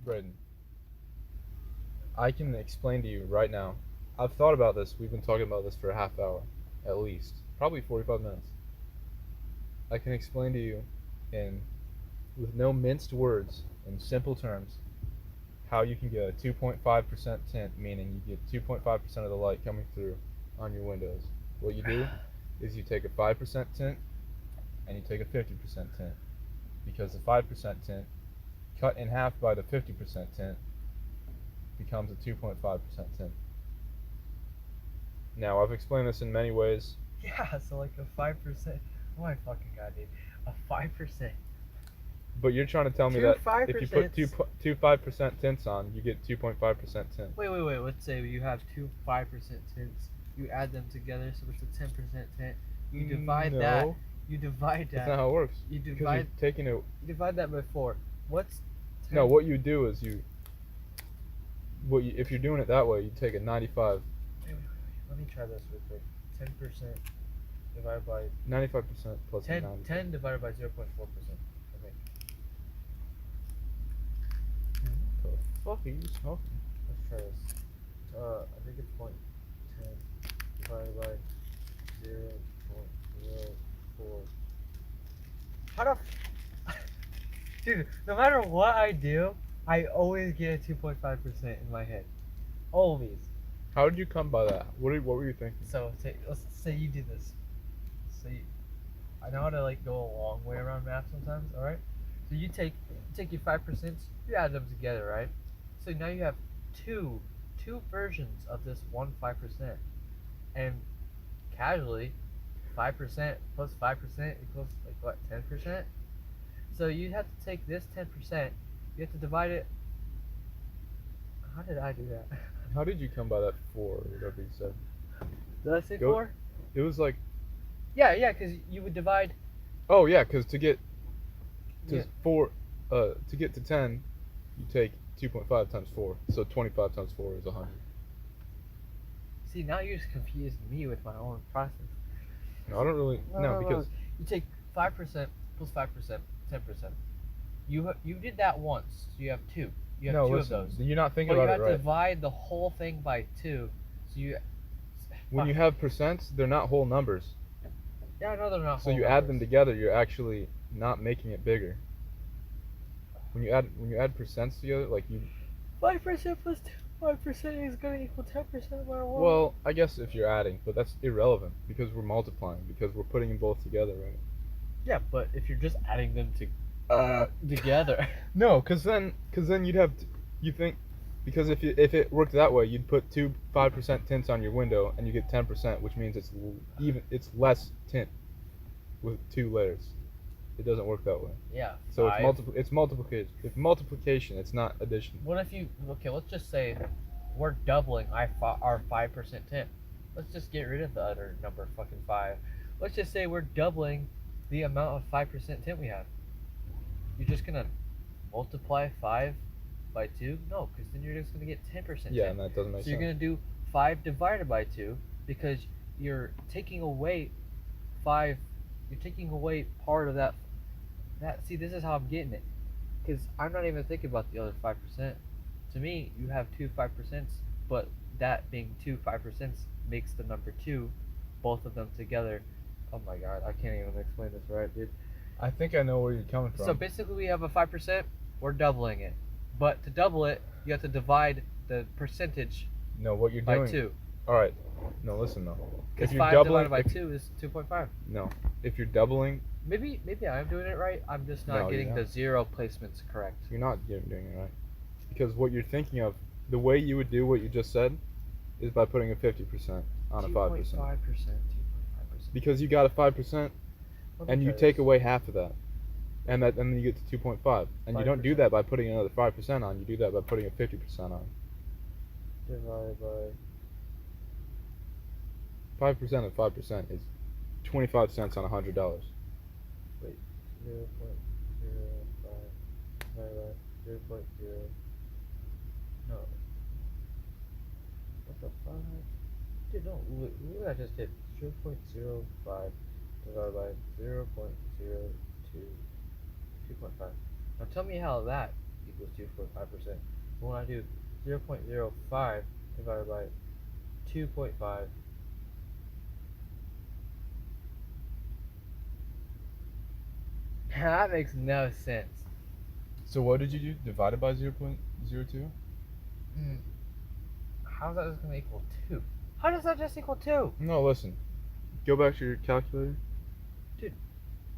Braydan, I can explain to you right now. I've thought about this. We've been talking about this for a half hour, at least. Probably 45 minutes. I can explain to you in with no minced words, in simple terms, how you can get a 2.5% tint, meaning you get 2.5% of the light coming through on your windows. What you do is you take a 5% tint and you take a 50% tint, because the 5% tint cut in half by the 50% tint becomes a 2.5% tint. Now, I've explained this in many ways. Yeah, so like a 5%. Oh my fucking god, dude. A 5%. But you're trying to tell me Two that if you put 5%. two 5% tints on, you get 2.5% tint. Wait. Let's say you have two 5% tints. You add them together, so it's a 10% tint. You divide that. No, You divide that's that. not how it works. You Because divide. you're taking it. You divide that by 4. What's 10? No, what you do is if you're doing it that way, you take a 95. Wait. Let me try this real quick. 10% divided by 95% plus 10. 90. 10 divided by 0.4%. Okay. What the fuck are you smoking? Let's try this. I think it's 0.10 divided by 0.04. How the dude, no matter what I do, I always get a 2.5% in my head. Always. How did you come by that? What were you thinking? So let's say you do this. So I know how to like go a long way around math sometimes, alright? So you take your 5%, you add them together, right? So now you have two versions of this 5%. And casually, 5% plus 5% equals like what, 10%? So you have to take this 10%, you have to divide it. How did I do that? How did you come by that 4 or whatever you said? Did I say Go- 4? It was like, Yeah, because you would divide. oh yeah, because to get to Yeah. 4, to get to 10, you take 2.5 times 4. So 25 times 4 is 100. See, now you're just confusing me with my own process. No, I don't really. No, because You take 5% plus 5%, 10%. You did that once, so you have two. You have no, two listen, of those. you're not thinking But you about have it to right. divide the whole thing by 2. So you. When you have percents, they're not whole numbers. Yeah, I know they're not So whole you add them numbers. together, you're actually not making it bigger. When you add percents together, like you. 5% plus 5% is gonna equal 10% no matter what. Well, I guess if you're adding, but that's irrelevant because we're multiplying, because we're putting them both together, right? Yeah, but if you're just adding them together. No, because then you'd have you think, because if it worked that way, you'd put two 5% tints on your window and you get 10%, which means it's less tint with 2 layers. It doesn't work that way. Yeah. So Five. it's multiplication. It's multiplication. It's not addition. What if you? Okay, let's just say we're doubling our 5% tint. Let's just get rid of the other number, fucking 5. Let's just say we're doubling the amount of 5% tint we have. You're just gonna multiply 5 by 2? No, because then you're just gonna get 10% Yeah, tint. and that doesn't make So you're sense. gonna do 5 divided by 2 because you're taking away 5. You're taking away part of that. See, this is how I'm getting it. Because I'm not even thinking about the other 5%. To me, you have two 5%, but that being two 5% makes the number 2, both of them together. Oh my god, I can't even explain this right, dude. I think I know where you're coming from. So basically, we have a 5%, we're doubling it. But to double it, you have to divide the percentage No, what you're by doing. 2. All right. No, listen though. Because If you're 5 doubling, divided by 2 is 2.5. no, if you're doubling, Maybe I'm doing it right. I'm just No, not you're getting not. the zero placements correct. you're not doing it right. Because what you're thinking of, the way you would do what you just said, is by putting a 50% on a 5%. 2.5%. Because you got a 5%, and you take away half of that, and then you get to 2.5. And you don't do 5%. that by putting another 5% on. You do that by putting a 50% on. Divided by 5% of 5% is 25 cents on $100. 0.05 divided by 0.0. No. What the fuck? Dude, no. Look what I just did. 0.05 divided by 0.02. 2.5. Now tell me how that equals 2.5%. But when I do 0.05 divided by 2.5, that makes no sense. So what did you do? Divided by 0.02? How's that just going to equal 2? How does that just equal 2? No, listen. Go back to your calculator. Dude.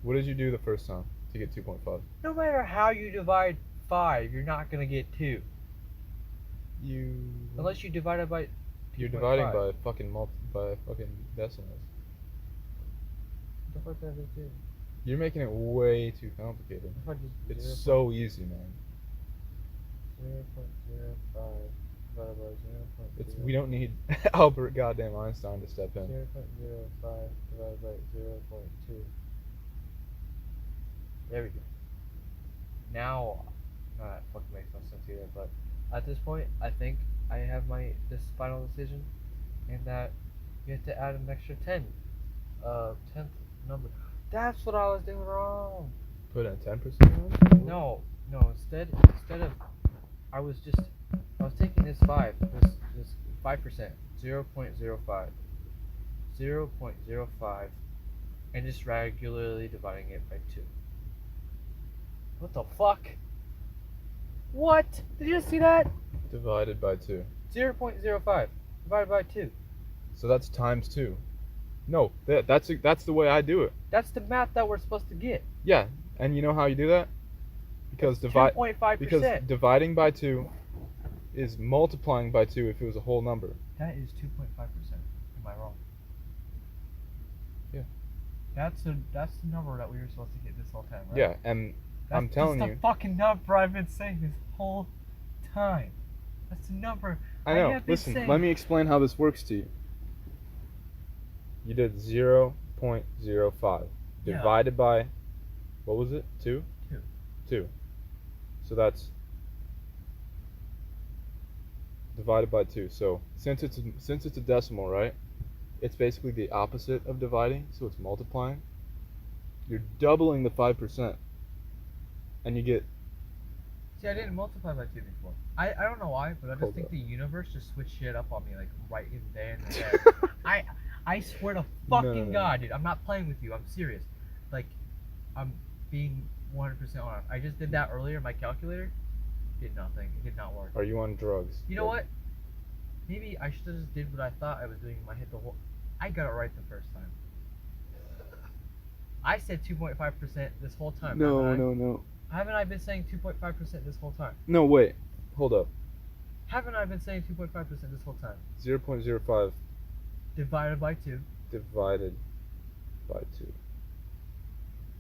What did you do the first time to get 2.5? No matter how you divide 5, you're not going to get 2. Unless you divide it by 2.5. You're dividing by fucking decimals. What the fuck does it do? You're making it way too complicated. If I just It's so easy, man. 0.05 divided by 0.0. We don't need Albert goddamn Einstein to step in. 0.05 divided by 0.2. There we go. Now, that fucking makes no sense either, but at this point, I think I have this final decision, and that you have to add an extra 10. 10th number. That's what I was doing wrong. Put in 10%? No, instead of, I was taking this 5, this 5%, 0.05, 0.05, and just regularly dividing it by 2. What the fuck? What? Did you just see that? Divided by 2. 0.05 divided by 2. So that's times 2. No, that's the way I do it. That's the math that we're supposed to get. Yeah, and you know how you do that? Because 2.5%. Dividing by 2 is multiplying by 2 if it was a whole number. That is 2.5%. Am I wrong? Yeah. That's the number that we were supposed to get this whole time, right? Yeah, and I'm telling you. That's the fucking number I've been saying this whole time. That's the number. I know. Listen, let me explain how this works to you. You did 0.05 divided by, what was it? 2? 2. So that's divided by 2. So since it's a decimal, right? It's basically the opposite of dividing, so it's multiplying. You're doubling the 5%, and you get. See, I didn't multiply by 2 before. I don't know why, but I just think the universe just switched shit up on me, like right in there and there. I swear to fucking God, dude, I'm not playing with you. I'm serious. Like, I'm being 100% honest. I just did that earlier. My calculator did nothing. It did not work. Are you on drugs? You know what? Maybe I should have just did what I thought I was doing in my head the whole. I got it right the first time. I said 2.5% this whole time. No. Haven't I been saying 2.5% this whole time? No, wait. Hold up. Haven't I been saying 2.5% this whole time? 0.05 divided by 2. Divided by 2.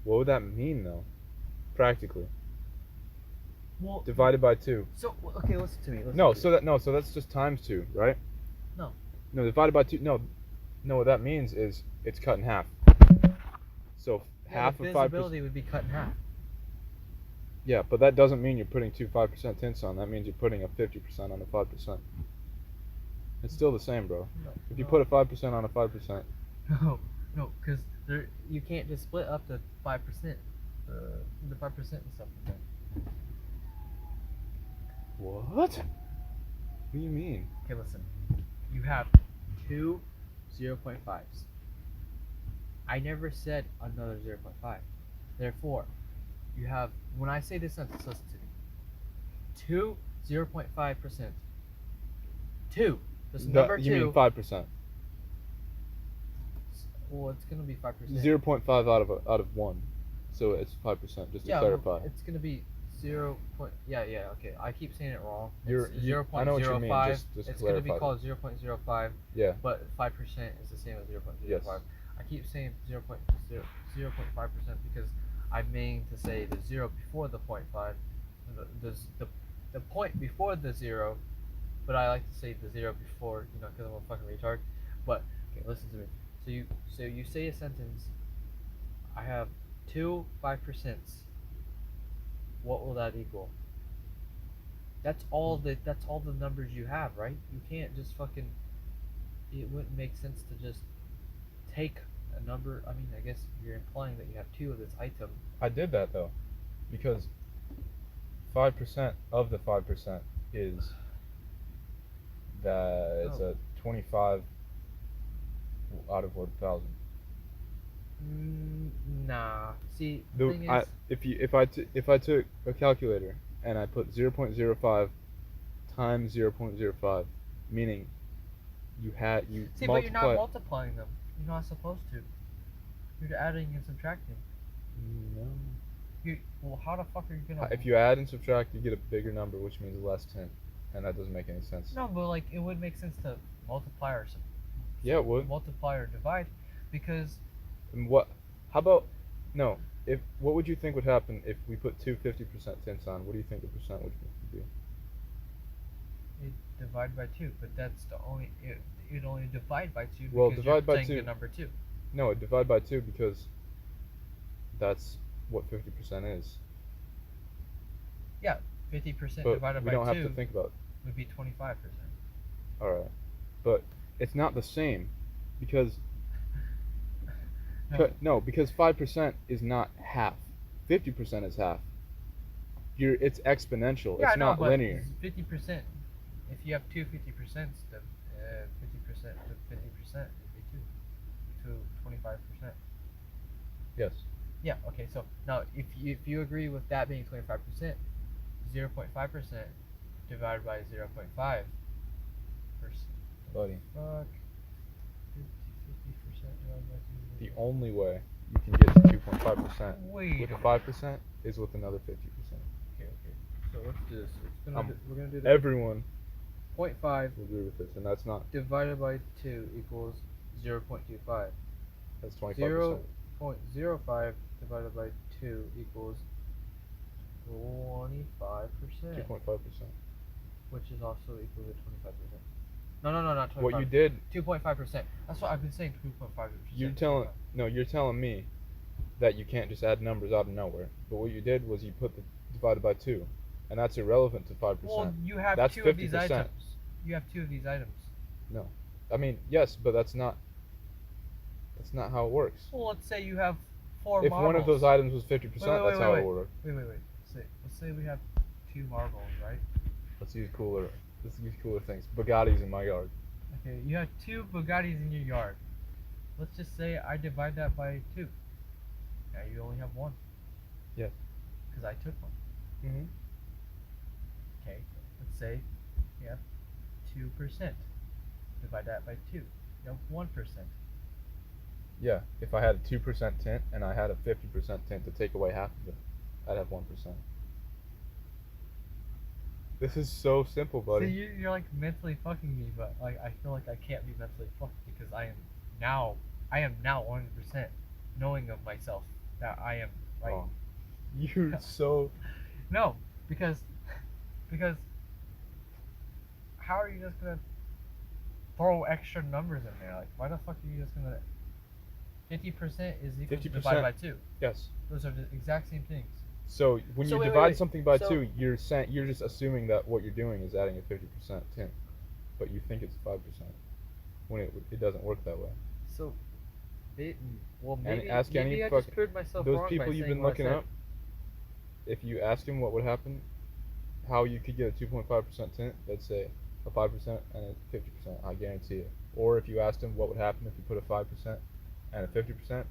What would that mean, though? Practically. Well, divided by 2. So okay, listen to me. So that's just times 2, right? No, divided by 2. No, what that means is it's cut in half. So half of 5%. Visibility would be cut in half. Yeah, but that doesn't mean you're putting 5% tints on. That means you're putting a 50% on a 5%. It's still the same, bro. If you put a 5% on a 5%. No, because you can't just split up the 5%, the 5% and stuff like that. What? What do you mean? Okay, listen. You have 2 0.5s. I never said another 0.5. Therefore, you have, when I say this sentence, listen to me. 2 0.5%. 2. This number 2. You mean 5%? Well, it's gonna be 5%. 0.5 out of 1, so it's 5%. Just to clarify. It's gonna be 0. Yeah. Okay, I keep saying it wrong. It's 0.05. I know what you mean. Just it's gonna be called 0.05. Yeah. But 5% is the same as 0.05. Yes. I keep saying 0.5% because I mean to say the 0 before the 0.5, the point before the 0, but I like to say the 0 before, because I'm a fucking retard. But okay, listen to me. So you say a sentence. I have 2 5%. What will that equal? That's all the numbers you have, right? You can't just fucking. It wouldn't make sense to just take a number. I mean, I guess you're implying that you have 2 of this item. I did that though, because 5% of the 5% is that it's Oh. a 25 out of 1,000. Nah. See, the thing is, If I took a calculator and I put 0.05 times 0.05, meaning you see, but you're not multiply. multiplying them. You're not supposed to. You're adding and subtracting. No. Well, how the fuck are you gonna? If you add and subtract, you get a bigger number, which means less tint, and that doesn't make any sense. No, but like it would make sense to multiply or Yeah, it would. multiply or divide, because And what? How about no? If what would you think would happen if we put two 50% tints on? What do you think the percent would be? it divide by 2. But that's the only it only divide by 2 Well, because divide by you're saying 2. the number 2. No, it divide by 2 because that's what 50% is. Yeah, 50% But divided we by don't 2 have to think about. would be 25%. All right, but it's not the same because No, because 5% is not half. 50% is half. It's exponential. yeah, I It's know, not but linear. 50%. If you have two 50%, then 50% to 50% would be 2 to 25%. Yes. Yeah. Okay. So now, if you agree with that being 25%, 0.5% divided by 0.5 percent. Buddy. Fuck. 50% divided by 2. The only way you can get to 2.5% Wait. with a 5% is with another 50%. Okay. So let's do this. We're gonna do the Everyone 0.5 will agree with this, and that's not. divided by 2 equals 0.25. That's 25%. 0.05 divided by 2 equals 25%, 2.5%. which is also equal to 25%. No, not 25. What you did, 2.5%. That's what I've been saying. 2.5%. you're telling me that you can't just add numbers out of nowhere. But what you did was you put the divided by 2, and that's irrelevant to 5%. Well, you have That's 2 of these 50%. items. You have 2 of these items. No, I mean yes, but that's not how it works. Well, let's say you have 4 If marbles. one of those items was 50%, that's how it would work. Wait. Let's say we have 2 marbles, right? Let's use cooler things. Bugattis in my yard. Okay, you have 2 Bugattis in your yard. Let's just say I divide that by 2. Now you only have 1. Yes. Because I took 1. Mhm. Okay, let's say you have 2%. Divide that by 2. You have 1%. Yeah. If I had a 2% tint and I had a 50% tint to take away half of it, I'd have 1%. This is so simple, buddy. See, you're like mentally fucking me, but like I feel like I can't be mentally fucked because I am now 100% knowing of myself that I am right. Oh. You're so. No, because how are you just gonna throw extra numbers in there? Like, why the fuck are you just gonna? 50% is equal to 50%. divided by 2. Yes. Those are the exact same things. So when So you wait, divide wait. something by So- 2, you're just assuming that what you're doing is adding a 50% tint, but you think it's 5%. When it doesn't work that way. So, well, And maybe ask any I fuck- just proved myself Those wrong people by you've saying been what I looking said. up, if you ask them what would happen, how you could get a 2.5% tint, they'd say a 5% and a 50%. I guarantee it. Or if you asked them what would happen if you put a 5% and a 50%,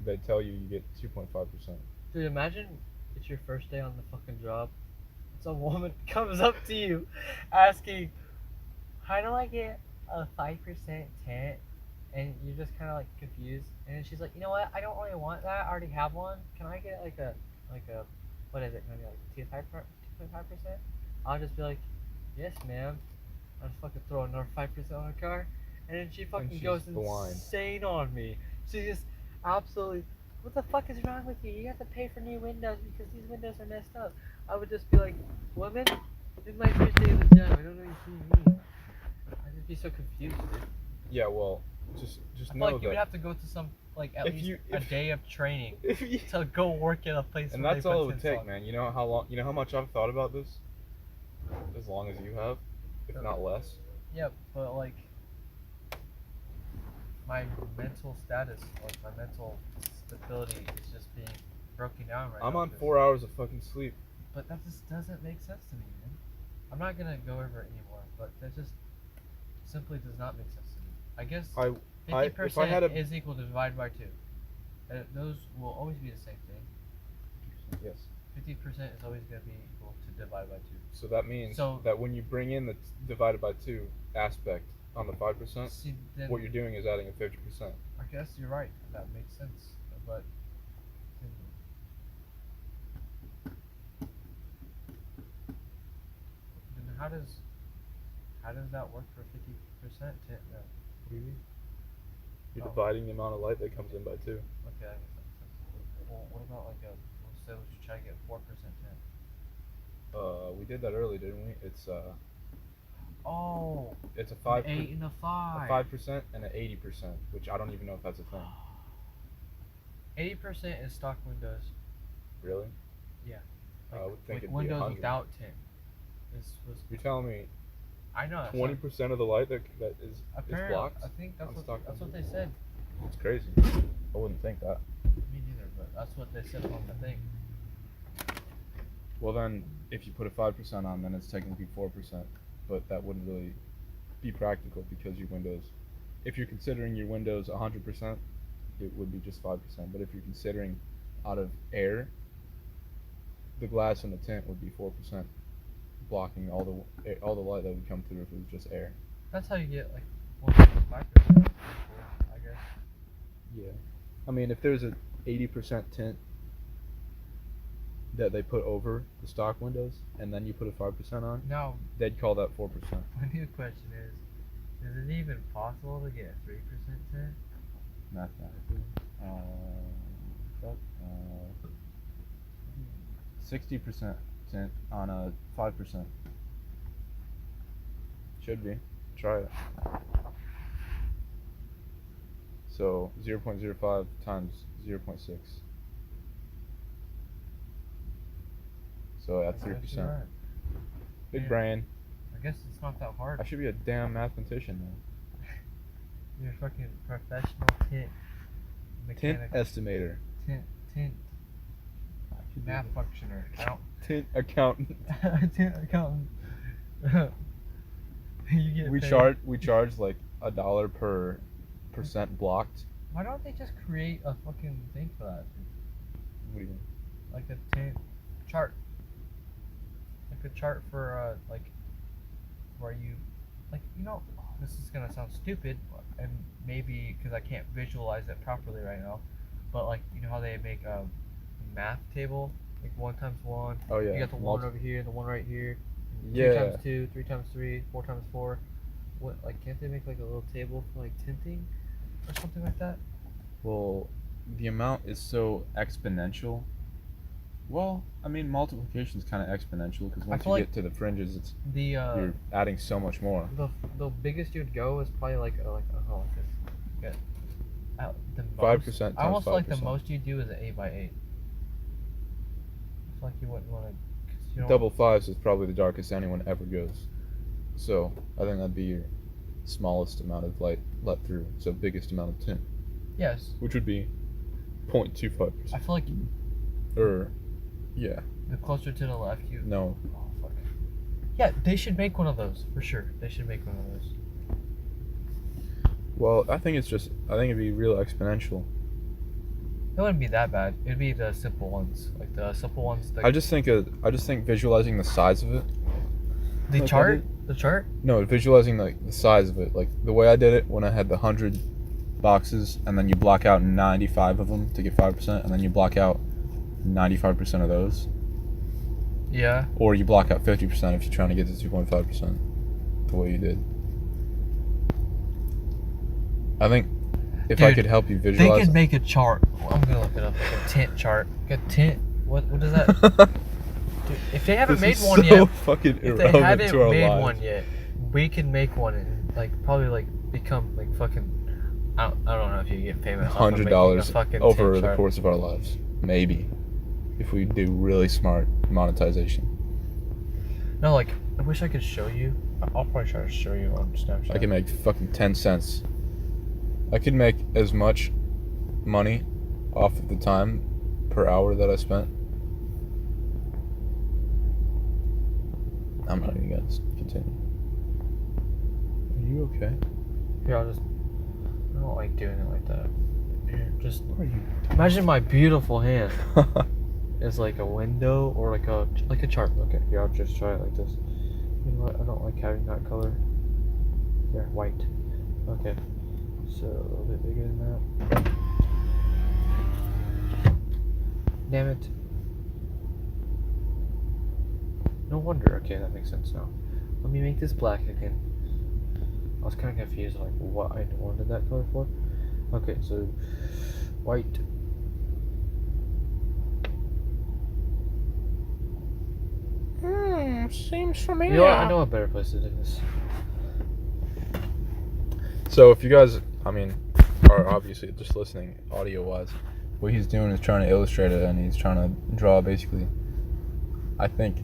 they'd tell you get 2.5%. Dude, imagine it's your first day on the fucking job. Some woman comes up to you asking, how do I get a 5% tint? And you're just kind of like confused. And then she's like, you know what? I don't really want that. I already have one. Can I get like a, what is it? Maybe like 2.5%? I'll just be like, yes, ma'am. I'll just fucking throw another 5% on her car. And then she fucking she's goes blind. insane on me. She just absolutely, what the fuck is wrong with you? You have to pay for new windows because these windows are messed up. I would just be like, woman, this is my first day of the job. I don't know what you mean. I'd just be so confused, dude. Yeah, well, just I feel know like you would that. have to go to some, like, at least a if- day of training If you, to go work at a place and where that's they put all it would tints take, on. man. You know how much I've thought about this? As long as you have, if not less. Yeah, but like my mental status, like my mental stability is just being broken down right now. I'm on because- 4 hours of fucking sleep. But that just doesn't make sense to me, man. I'm not gonna go over it anymore, but that just simply does not make sense to me. I guess if I had 50% a is equal to divided by 2. Those will always be the same thing. yes. 50% is always going to be equal to divided by 2. So that means that when you bring in the divided by 2 aspect on the 5%, See, then what you're doing is adding a 50%. I guess you're right. That makes sense. But then how does that work for 50% tint then? What do you mean? You're Oh. dividing the amount of light that comes in by 2. Okay, I guess that makes sense. Well, what about like let's say we should try to get 4% tint. We did that early, didn't we? It's Oh, it's a 5 an 8 and a 5. a 5% and an 80%, which I don't even know if that's a thing. 80% is stock windows. Really? Yeah. I would think like it'd be windows 100. without tint. You're telling me I know. 20% of the light that is blocked? I think that's on stock what windows? they said. It's crazy. I wouldn't think that. Me neither, but that's what they said on the thing. Well then, if you put a 5% on, then it's technically 4%, but that wouldn't really be practical because your windows, if you're considering your windows 100%, it would be just 5%. But if you're considering out of air, the glass and the tint would be 4%, blocking all the light that would come through if it was just air. That's how you get like 1.5%. I guess. Yeah. I mean, if there's a 80% tint that they put over the stock windows, and then you put a 5% on, Now, they'd call that 4%. my new question is it even possible to get 3% tint? Mathematically. 60% tint on a 5%. Should be. Try it. So 0.05 times 0.6. So that's 3%. Right. Big Yeah. brain. I guess it's not that hard. I should be a damn mathematician now. You're a fucking professional tint Tint mechanic. estimator. Tint math functioner. Tint accountant. Tint accountant. You get We paid. charge like $1 per percent blocked. Why don't they just create a fucking thing for that? What do you mean? Like a tint chart. Like a chart for like where you like this is gonna sound stupid and maybe because I can't visualize it properly right now, but like you know how they make a math table like 1 times 1. Oh yeah. You got the one over here, the one right here. 2 Yeah. times 2, 3 times 3, 4 times 4. What like can't they make like a little table for like tinting or something like that? Well, the amount is so exponential. Well, I mean, multiplication is kind of exponential because once feel you like get to the fringes, it's The you're adding so much more. the biggest you'd go is probably like this. Okay. The 5% times I almost feel like the 5%. most you do is an 8x8. I feel like you wouldn't want to. Double fives is probably the darkest anyone ever goes. So I think that'd be your smallest amount of light let through. So biggest amount of tint, Yes. which would be 0.25%. I feel like Or, yeah, the closer to the left you. no. Oh fuck. Yeah, they should make one of those for sure. They should make one of those. Well, I think it'd be real exponential. It wouldn't be that bad. It'd be the simple ones, like the simple ones. I just think visualizing the size of it. The like I chart. did. The chart. No, visualizing like the size of it, like the way I did it when I had the 100 boxes, and then you block out 95 of them to get 5%, and then you block out 95% of those, Yeah. or you block out 50% if you're trying to get to 2.5%. The way you did. I think if I Dude, could help you They visualize. could make a chart. I'm gonna look it up. Like a tint chart. Like a tint. What is that? Dude, if they haven't made This is one so yet, fucking if they irrelevant haven't to our made lives. one yet, we can make one and like probably like become like fucking. I don't know if you get famous. off of making a $100 fucking over tint the chart. course of our lives, maybe, if we do really smart monetization. No, like I wish I could show you. I'll probably try to show you on Snapchat. I can make fucking 10 cents. I could make as much money off of the time per hour that I spent I'm not even gonna continue. Are you okay? Here, I don't like doing it like that. Here, just What are you? imagine my beautiful hand is like a window or like a chart. Okay, here, I'll just try it like this. You know what? I don't like having that color. There, white. Okay, so a little bit bigger than that. Damn it. No wonder. Okay, that makes sense now. Let me make this black again. I was kind of confused, like what I wanted that color for. Okay, so white. Seems familiar. You know what? I know a better place to do this. So if you guys, I mean, are obviously just listening audio-wise, what he's doing is trying to illustrate it, and he's trying to draw basically, I think,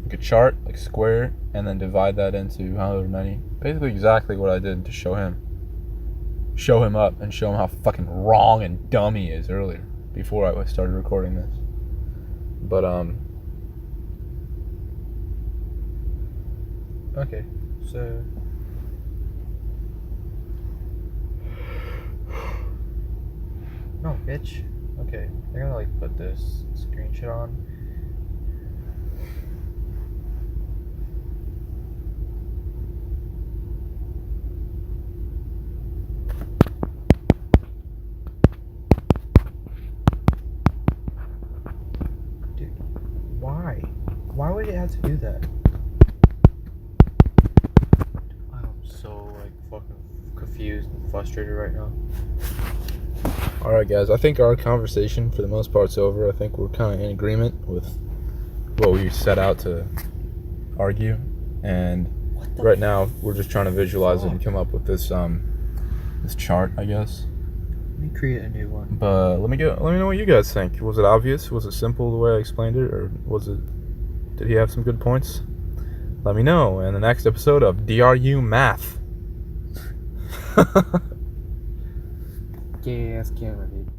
like a chart, like square, and then divide that into however many. Basically exactly what I did to show him up and show him how fucking wrong and dumb he is earlier, before I started recording this. But Okay, so no, bitch. Okay, I gotta like put this screenshot on. Dude, why? Why would it have to do that? I'm so like fucking confused and frustrated right now. alright guys, I think our conversation for the most part's over. I think we're kind of in agreement with what we set out to argue, and right now we're just trying to visualize it and come up with this this chart, I guess. Let me create a new one. But let me know what you guys think. Was it obvious? Was it simple the way I explained it, or did he have some good points? Let me know in the next episode of DRU Math. Gay ass camera, dude.